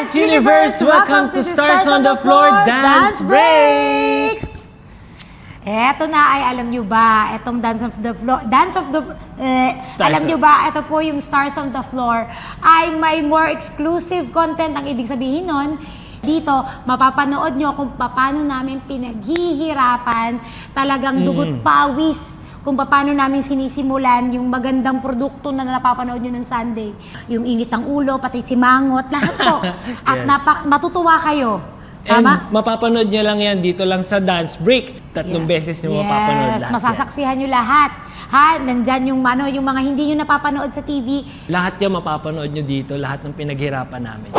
Dance Universe! Welcome to Stars on the Floor Dance Break! Eto na ay alam nyo ba, etong alam nyo ba, ito po yung Stars on the Floor ay may more exclusive content. Ang ibig sabihin nun, dito, mapapanood nyo kung paano namin pinaghihirapan, talagang dugot pawis, kung paano namin sinisimulan yung magandang produkto na napapanood nyo ng Sunday. Yung init ng ulo, pati simangot, lahat po. At Yes. matutuwa kayo. And Tama? mapapanood niyo lang yan dito lang sa Dance Break. Tatlong beses niyo mapapanood lahat masasaksihan nyo lahat. Ha, nandyan yung mga hindi nyo napapanood sa TV. yan. Lahat yan mapapanood niyo dito, lahat ng pinaghirapan namin.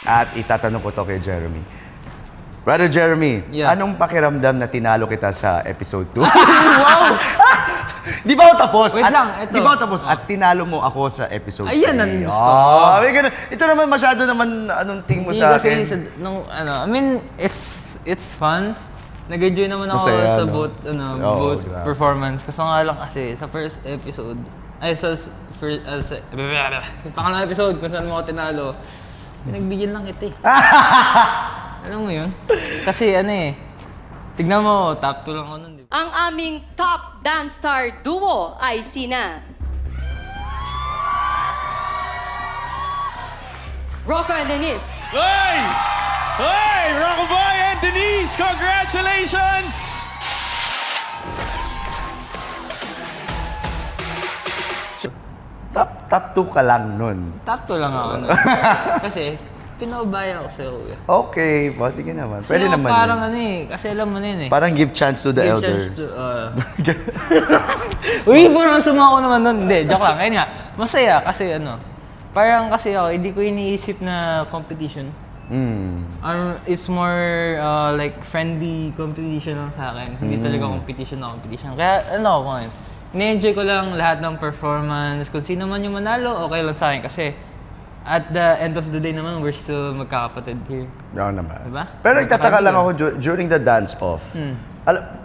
At itatanong ko to kay Jeremy. Brother Jeremy, Yeah. anong pakiramdam na tinalo kita sa episode 2? Wow! Di ba ako tapos? Wait lang, ito. Di ba ako tapos? At tinalo mo ako sa episode 3. Ayan ang gusto ko. May ganun. Ito naman masyado naman, anong tingin mo Hindi sa kasi akin? I mean, it's fun. Nag-enjoy naman ako Masaya, sa no? both, Oo, both grabe. performance. Kaso nga lang kasi, sa first episode, sa pangalawang episode, kung saan mo ako tinalo, pinagbigyan lang kita eh. Alam mo yun? Kasi tignan mo, top 2 lang ako nun, di ba? Ang aming top dance star duo ay sina Rocco and Denise. Hey! Hey! Rocco Boy and Denise! Congratulations! Top 2 ka lang nun. Top 2 lang ako nun. Kasi, pinaubaya ako sa kuya. Okay, sige naman. Pwede Kasi naman parang yun. kasi alam mo na yun eh. Parang give chance to the Give elders. chance to, Uy, parang sumako naman nun. Hindi, joke lang. Kaya nga, masaya kasi parang kasi ako, hindi ko iniisip na competition. It's more like friendly competition lang sa akin. Hindi talaga competition na competition. Kaya ako ngayon, ni-enjoy ko lang lahat ng performance. Kung sino man yung manalo, okay lang sa akin. Kasi at the end of the day naman, we're still magkakapatid here. Oo naman. Diba? Pero nagtataka lang Magkakapatid. ako during the dance-off.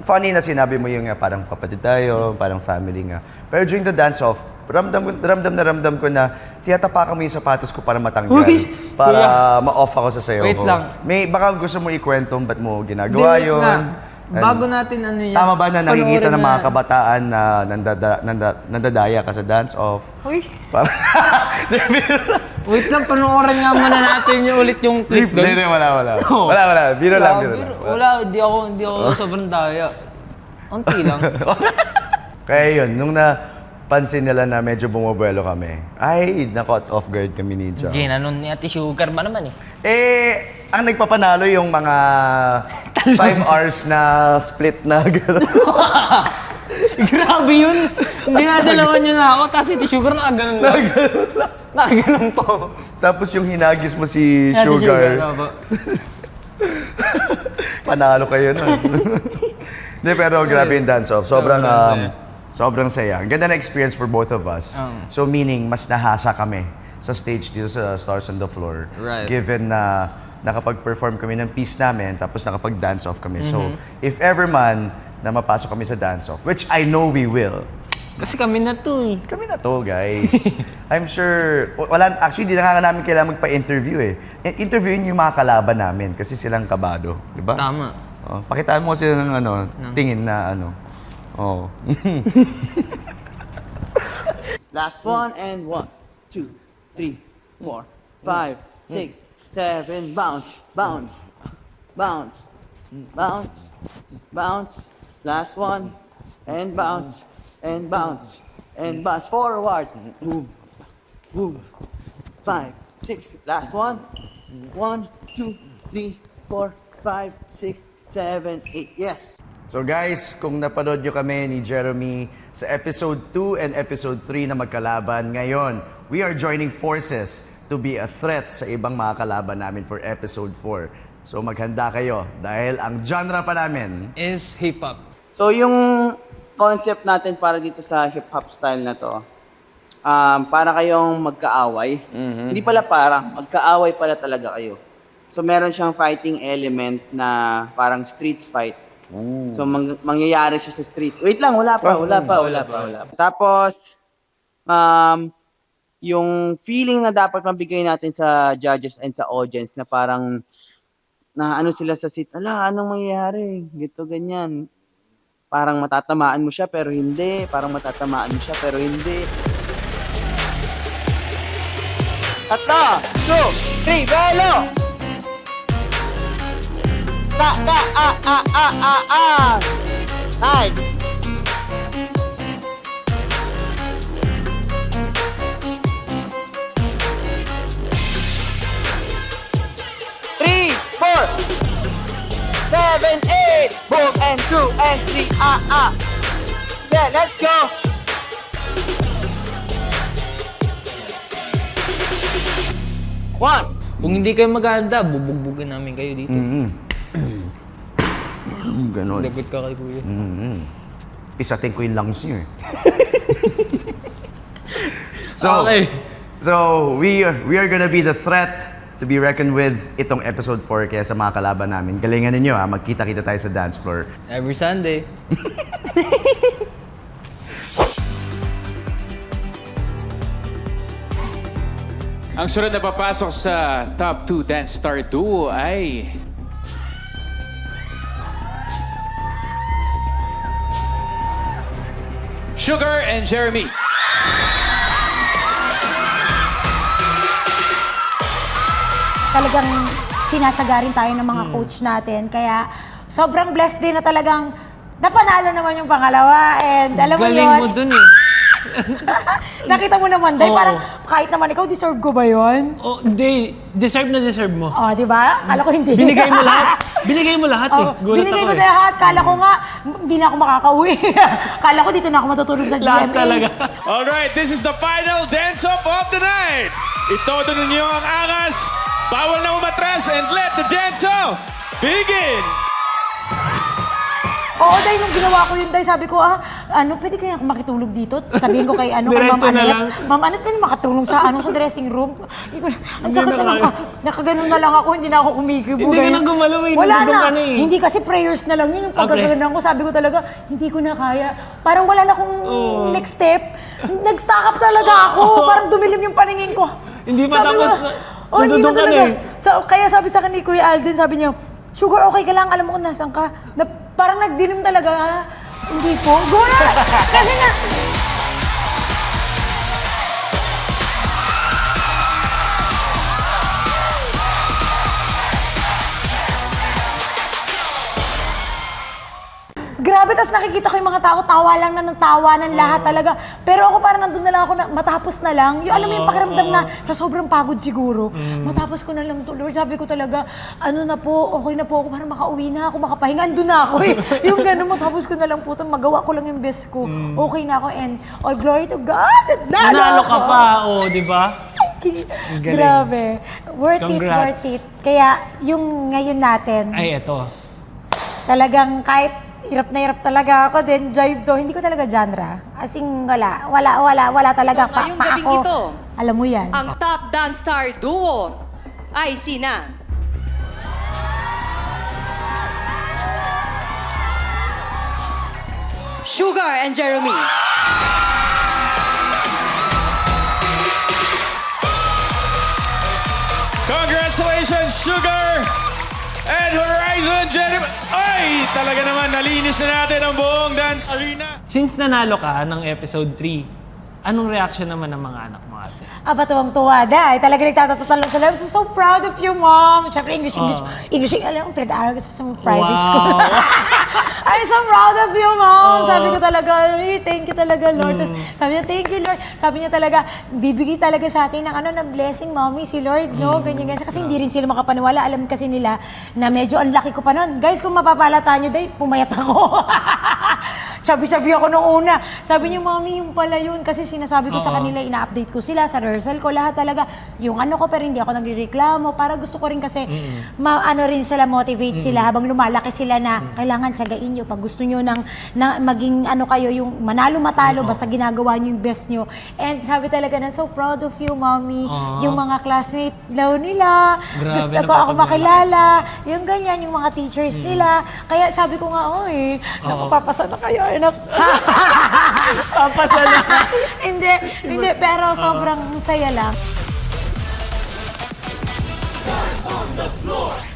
Funny na sinabi mo yung parang kapatid tayo, parang family nga. Pero during the dance-off, ramdam ko na tiyatapakan mo yung sapatos ko para matanggal. Uy! Para ma-off ako sa sayo Wait ko. lang. Baka gusto mo ikwento ba't mo ginagawa Wait yun. nga. Bago natin yan. Tama ba na nakikita ng panoorin mga kabataan na nandadaya ka sa dance-off? Uy! Para... Wait lang, panoorin nga muna natin ulit yung clip doon. Hindi, wala. Oh. Wala. Biro lang. Wala, hindi ako sobrang daya. Unti lang. Kaya yun, nung napansin nila na medyo bumubuelo kami, ay, na-caught off guard kami ni John. Ginanon ni Ate Sugar ba naman eh? Ang nagpapanalo yung mga 5 hours na split na gano'n. Grabe yun! Dinadalawan niyo na ako, tapos Ate Sugar nakaganon lang. Nakaganon po. Tapos yung hinagis mo si Ate Sugar, ano ba? panalo kayo nun. Hindi, pero grabe yung dance-off. Sobrang saya. Ang ganda na experience for both of us. So meaning, mas nahasa kami sa stage dito sa Stars on the Floor. Right. Given na nakapag-perform kami ng piece namin, tapos nakapag-dance off kami. So, if ever man na mapasok kami sa dance off, which I know we will, Kasi kami na to eh. kami na to, guys. I'm sure, actually, di na nga namin kailangan magpa-interview eh. Interviewin yung mga kalaban namin kasi silang kabado, di ba? Tama. Oh, pakitaan mo sila ng tingin na Oh. Last one and 1, 2, 3, 4, 5, 6, 7, bounce, bounce, bounce, bounce, bounce. Last one and bounce, and bounce, and bounce forward. Boom, boom. 5, 6. Last one. 1, 2, 3, 4, 5, 6, 7, 8. Yes. So guys, kung napanood nyo kami ni Jeremy sa episode 2 and episode 3 na magkalaban, ngayon, we are joining forces to be a threat sa ibang mga kalaban namin for episode 4. So maghanda kayo dahil ang genre pa namin, Is hip-hop. So yung concept natin para dito sa hip-hop style na to, para kayong magkaaway. Hindi pala parang, magkaaway pala talaga kayo. So meron siyang fighting element na parang street fight. So mangyayari siya sa streets. Wait lang, wala pa. Tapos, yung feeling na dapat mabigay natin sa judges and sa audience na parang na ano sila sa seat, anong mangyayari? Gito, ganyan. Parang matatamaan mo siya pero hindi. Parang matatamaan mo siya pero hindi. 3, 2, 3, belo! Nice! Three, 4, 7, 8. Boom and 2 and 3. Yeah, let's go. One. Kung hindi kayo maghahanda, bubugbugin namin kayo dito. ganon. Dagot ka kay kuya. Pisatin ko yung lungs niyo eh. Okay. So we are gonna be the threat to be reckoned with itong episode 4 kaya sa mga kalaban namin. Galingan ninyo magkita-kita tayo sa dance floor. Every Sunday. Ang sunod na papasok sa top 2 Dance Star Duo ay... Sugar and Jeremy. Talagang sinatsaga rin tayo ng mga coach natin. Kaya sobrang blessed din na talagang napanalo naman yung pangalawa. And alam mo Galing yun, mo dun eh. nakita mo naman, Day, Oo. parang kahit naman ikaw, deserve ko ba yun? Oh, hindi. Deserve na deserve mo. Oh, di ba? Kala ko hindi. Binigay mo lahat. Binigay mo lahat eh. Oh, Gulat binigay ako ko eh. lahat. Kala ko nga, hindi na ako makakauwi. Kala ko dito na ako matutulog sa GMA. Lahat talaga. Alright, this is the final dance-off of the night. Itodo ninyo ang angas. Bawal na umatras and let the dance-off begin. Oo, Day, nung ginawa ko yun, Day, sabi ko, pwede kaya ako makitulog dito? Sabihin ko kay, kay Ma'am Diretso na Anet. lang. Ma'am Anet, pwede makatulog sa, sa dressing room? Ang Hindi sakit na na kaya. nakaganon na lang ako, hindi na ako kumikibo. Hindi ka na gumalaw eh. Wala Nandun na. ka na eh. Hindi kasi prayers na lang yun. Yung Okay. pagkaganon ko, sabi ko talaga, hindi ko na kaya. Parang wala na akong next step. Nag-stack up talaga ako. Parang dumilim yung paningin ko. Hindi pa Sabi tapos ko, na- hindi nandun na ka na talaga. eh. So, kaya sabi sa akin ni Kuya Alden, sabi niya, Sugar, okay ka lang. Alam mo kung nasan ka. Parang nagdilim talaga. Hindi po. Go na! Kasi nga... Grabe, tas nakikita ko yung mga tao, tawa lang na ng tawa ng lahat talaga. Pero ako parang nandun na lang ako na matapos na lang. Yung alam mo yung pakiramdam na sa sobrang pagod siguro. Matapos ko na lang to, Lord. Sabi ko talaga, okay na po ako, parang makauwi na ako, makapahinga. Andun na ako eh. Yung gano'n, matapos ko na lang po, magawa ko lang yung best ko. Okay na ako and all glory to God. Nanalo ka pa, di ba? Galing. Grabe. Worth Congrats. it. Kaya yung ngayon natin, Ay, eto. talagang kahit hirap na hirap talaga ako din, jive to. Hindi ko talaga genre. As in, wala talaga. So, ngayong pa gabing ako. ito, Alam mo yan. ang top Dance Star Duo ay sina... Sugar and Jeremy. Congratulations, Sugar and Horizon Jeremy. Ay, talaga naman, nalinis na natin ang buong dance arena. Since nanalo ka ng episode 3, anong reaction naman ng mga anak mo ate? Tuwang-tuwa dahil talaga nagtatatalong sila. I'm so proud of you, Mom. Siyempre, English. Alam mo, pinag-aaral kasi sa mga private Wow. school. I'm so proud of you, Mom. Sabi ko talaga, thank you talaga, Lord. Tapos sabi niya, thank you, Lord. Sabi niya talaga, bibigay talaga sa atin ng ng blessing, Mommy, si Lord, no? Ganyan. Kasi hindi rin sila makapaniwala. Alam kasi nila na medyo ang laki ko pa nun. Guys, kung mapapalata nyo, day, pumayat ako. Chubby-chubby ako nung una. Sabi niya, Mami, yung pala yun. Kasi sinasabi ko sa kanila, ina-update ko sila sa rehearsal ko, lahat talaga. Yung ano ko, pero hindi ako nagrereklamo. Para gusto ko rin kasi, ano rin sila, motivate sila habang lumalaki sila na kailangan tiyagain nyo. Pag gusto nyo na maging ano kayo, yung manalo-matalo, basta ginagawa nyo yung best nyo. And sabi talaga na, so proud of you, Mommy. Yung mga classmate daw nila. Grabe, Gusto ko ako makilala. Yung ganyan, yung mga teachers nila. Kaya sabi ko nga, oy, napapasa na kayo. Papasa na. Hindi, pero sobrang saya lang. On the floor.